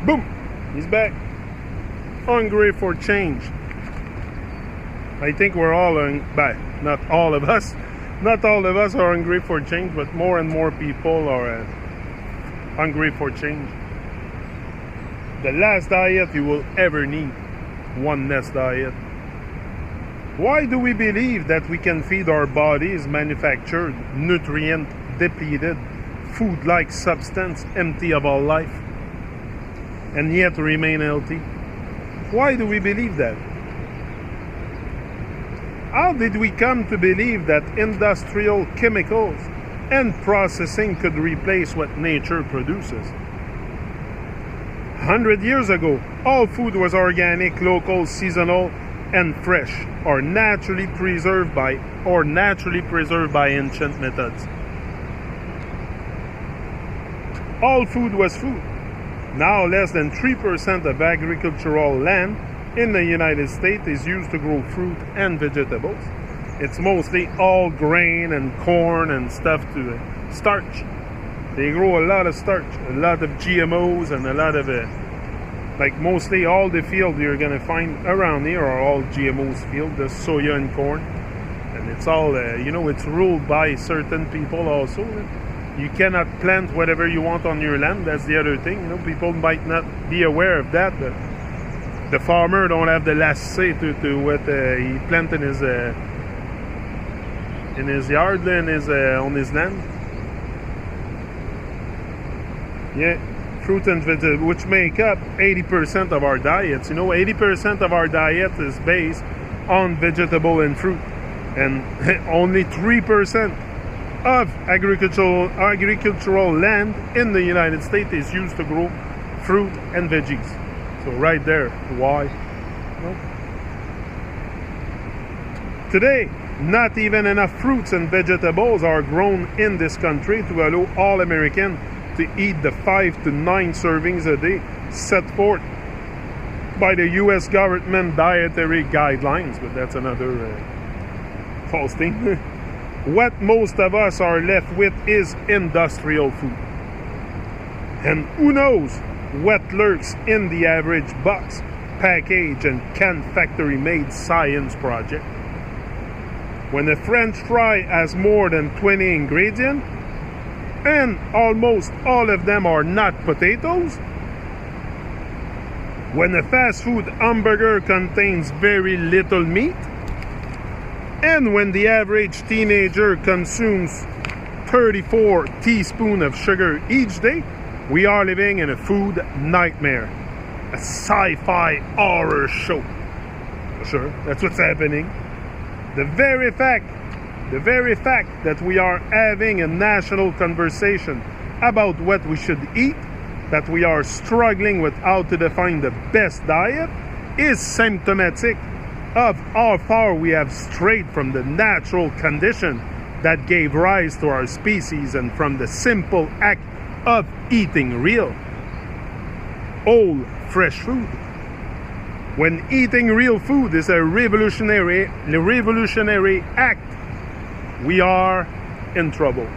Boom! He's back. Hungry for change. I think we're all not all of us. Not all of us are hungry for change, but more and more people are hungry for change. The last diet you will ever need. Oneness diet. Why do we believe that we can feed our bodies manufactured, nutrient depleted, food-like substance empty of all life, and yet remain healthy? Why do we believe that? How did we come to believe that industrial chemicals and processing could replace what nature produces? 100 years ago, all food was organic, local, seasonal, and fresh, or naturally preserved by ancient methods. All food was food. Now less than 3% of agricultural land in the United States is used to grow fruit and vegetables. It's mostly all grain and corn and stuff to starch. They grow a lot of starch, a lot of GMOs, and a lot of mostly all the field you're gonna find around here are all GMOs field, the soya and corn, and it's all it's ruled by certain people also. You cannot plant whatever you want on your land. That's the other thing. People might not be aware of that, but the farmer don't have the last say to what he plant in his yard and on his land. Yeah, fruit and vegetables, which make up 80% of our diets. 80% of our diet is based on vegetable and fruit, and only 3% of agricultural land in the United States is used to grow fruit and veggies. So right there, why? Today, not even enough fruits and vegetables are grown in this country to allow all Americans to eat the 5 to 9 servings a day set forth by the U.S. government dietary guidelines. But that's another false thing. What most of us are left with is industrial food. And who knows what lurks in the average box, package, and canned factory-made science project. When a French fry has more than 20 ingredients, and almost all of them are not potatoes. When a fast food hamburger contains very little meat. And when the average teenager consumes 34 teaspoons of sugar each day, we are living in a food nightmare. A sci-fi horror show. Sure, that's what's happening. The very fact that we are having a national conversation about what we should eat, that we are struggling with how to define the best diet, is symptomatic of how far we have strayed from the natural condition that gave rise to our species and from the simple act of eating real, whole, fresh food. When eating real food is a revolutionary act, we are in trouble.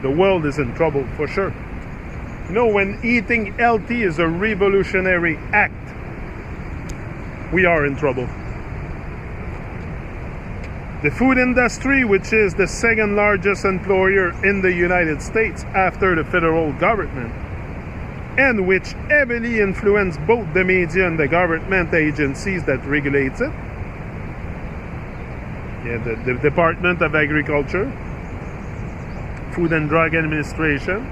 The world is in trouble for sure. When eating healthy is a revolutionary act, we are in trouble. The food industry, which is the second largest employer in the United States after the federal government, and which heavily influence both the media and the government agencies that regulates it. The Department of Agriculture, Food and Drug Administration,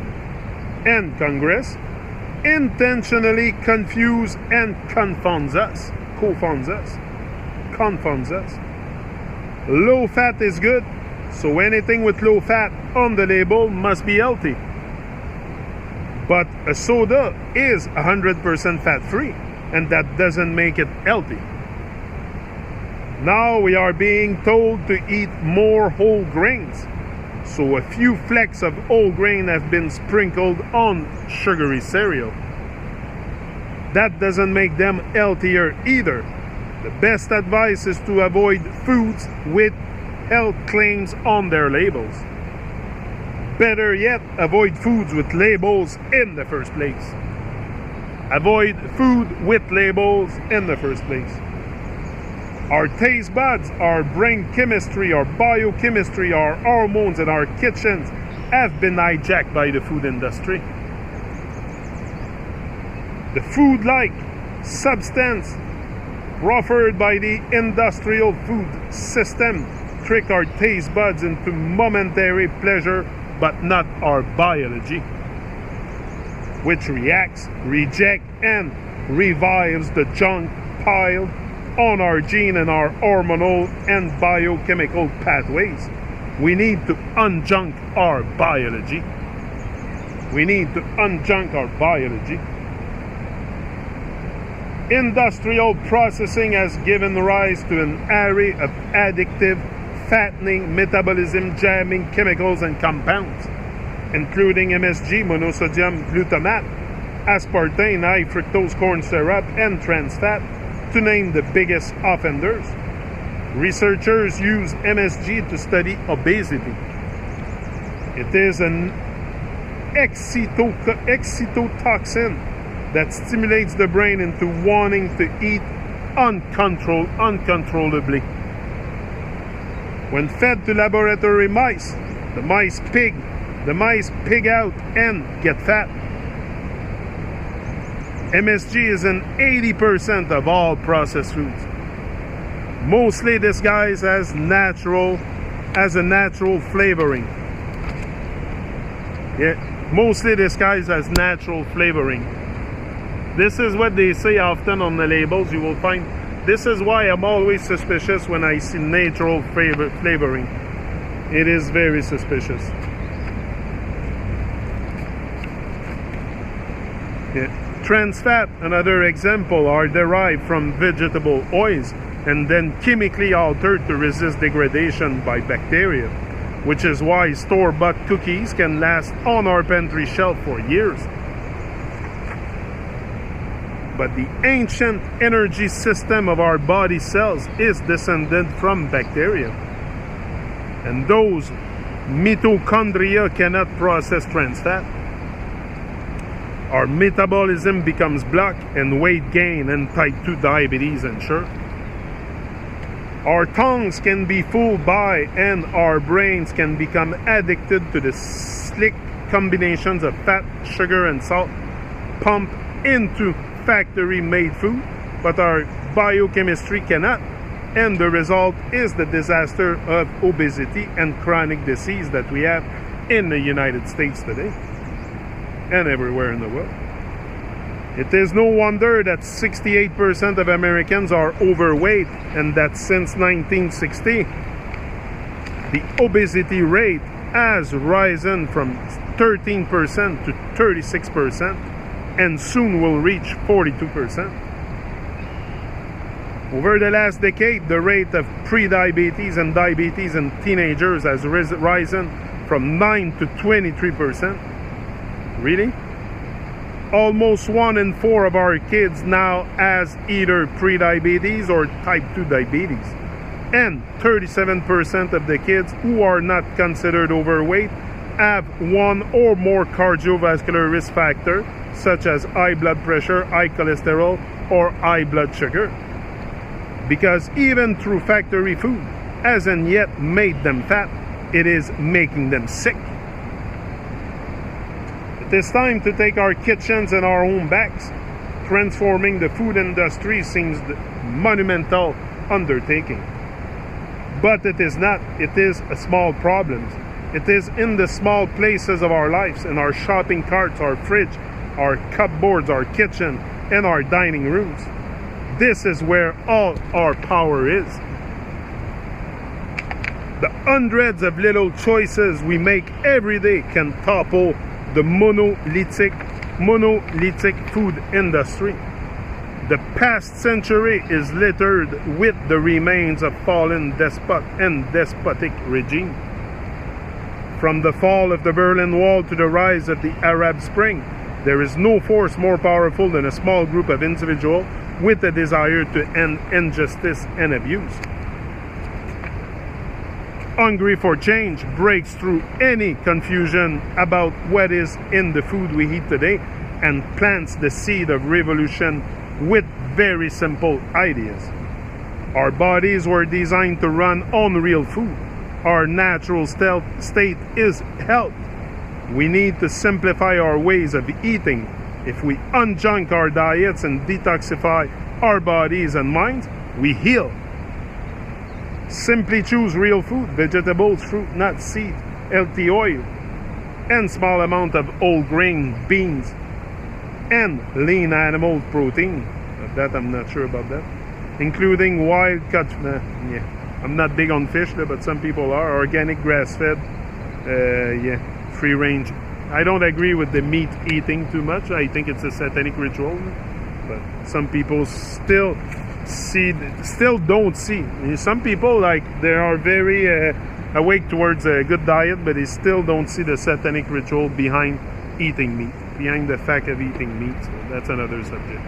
and Congress intentionally confuse and confounds us. Low fat is good, so anything with low fat on the label must be healthy. But a soda is 100% fat-free, and that doesn't make it healthy. Now we are being told to eat more whole grains. So a few flecks of whole grain have been sprinkled on sugary cereal. That doesn't make them healthier either. The best advice is to avoid foods with health claims on their labels. Better yet, avoid foods with labels in the first place. avoid food with labels in the first place. Our taste buds, our brain chemistry, our biochemistry, our hormones, and our kitchens have been hijacked by the food industry. The food-like substance offered by the industrial food system trick our taste buds into momentary pleasure, but not our biology, which reacts, rejects, and revives the junk piled on our gene and our hormonal and biochemical pathways. We need to unjunk our biology. We need to unjunk our biology. Industrial processing has given rise to an array of addictive, fattening, metabolism jamming chemicals and compounds, including MSG, monosodium glutamate, aspartame, high fructose corn syrup, and trans fat, to name the biggest offenders. Researchers use MSG to study obesity. It is an excitotoxin that stimulates the brain into wanting to eat uncontrollably. When fed to laboratory mice, the mice pig out and get fat. MSG is in 80% of all processed foods, mostly disguised as a natural flavoring. Yeah, mostly disguised as natural flavoring. This is what they say often on the labels. You will find, this is why I'm always suspicious when I see natural flavoring. It is very suspicious. Yeah. Trans fat, another example, are derived from vegetable oils and then chemically altered to resist degradation by bacteria, which is why store-bought cookies can last on our pantry shelf for years. But the ancient energy system of our body cells is descended from bacteria. And those mitochondria cannot process trans fat. Our metabolism becomes blocked and weight gain and type 2 diabetes ensure. Our tongues can be fooled by and our brains can become addicted to the slick combinations of fat, sugar, and salt pumped into factory-made food, but our biochemistry cannot, and the result is the disaster of obesity and chronic disease that we have in the United States today and everywhere in the world. It is no wonder that 68% of Americans are overweight, and that since 1960 the obesity rate has risen from 13% to 36%, and soon will reach 42%. Over the last decade, the rate of pre-diabetes and diabetes in teenagers has risen from 9 to 23%. Really? Almost 1 in 4 of our kids now has either pre-diabetes or type 2 diabetes. And 37% of the kids who are not considered overweight have one or more cardiovascular risk factors, such as high blood pressure, high cholesterol, or high blood sugar. Because even through factory food hasn't yet made them fat, it is making them sick. It is time to take our kitchens in our own backs. Transforming the food industry seems a monumental undertaking. But it is not. It is a small problem. It is in the small places of our lives, in our shopping carts, our fridge, our cupboards, our kitchen, and our dining rooms. This is where all our power is. The hundreds of little choices we make every day can topple the monolithic food industry. The past century is littered with the remains of fallen despotic regime. From the fall of the Berlin Wall to the rise of the Arab Spring, there is no force more powerful than a small group of individuals with a desire to end injustice and abuse. Hungry for change breaks through any confusion about what is in the food we eat today and plants the seed of revolution with very simple ideas. Our bodies were designed to run on real food. Our natural state is health. We need to simplify our ways of eating. If we unjunk our diets and detoxify our bodies and minds, we heal. Simply choose real food, vegetables, fruit, nuts, seeds, healthy oil, and small amount of whole grain beans, and lean animal protein. That I'm not sure about that. Including wild cut. I'm not big on fish, but some people are. Organic, grass-fed, free range. I don't agree with the meat eating too much. I think it's a satanic ritual, but some people still don't see. Some people, like, they are very awake towards a good diet, but they still don't see the satanic ritual behind eating meat, behind the fact of eating meat. So that's another subject.